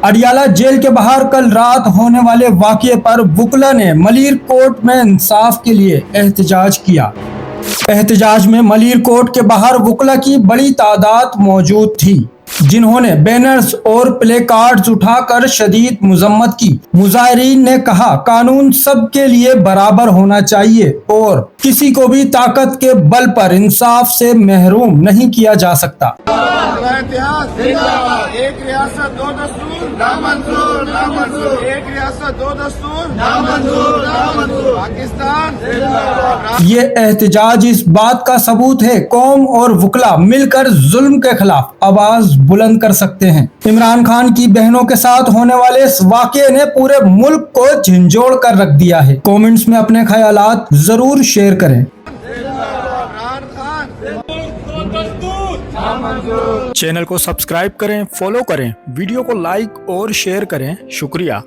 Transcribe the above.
Adiala jail के बाहर कल रात होने वाले वाकये पर वुकला ने मलिर कोर्ट में इंसाफ के लिए एहतजाज किया। एहतजाज में मलिर कोर्ट के बाहर वुकला की बड़ी तादाद मौजूद थी, जिन्होंने बैनर्स और प्ले कार्ड्स उठाकर शदीद मुजम्मत की। मुजाहिरीन ने कहा, कानून सबके लिए बराबर होना चाहिए और किसी को भी ताकत के बल पर इंसाफ से महरूम नहीं किया जा सकता। एक रियासत दो दस्तूर नामंजूर, नामंजूर। एक रियासत दो दस्तूर नामंजूर, नामंजूर। पाकिस्तान ये एहतजाज इस बात का सबूत है, कौम और वुकला मिलकर जुल्म के खिलाफ आवाज बुलंद कर सकते हैं। इमरान खान की बहनों के साथ होने वाले इस वाकये ने पूरे मुल्क को झंझोड़ कर रख दिया है। कमेंट्स में अपने ख्यालात जरूर शेयर करें। चैनल को सब्सक्राइब करें, फॉलो करें, वीडियो को लाइक और शेयर करें। शुक्रिया।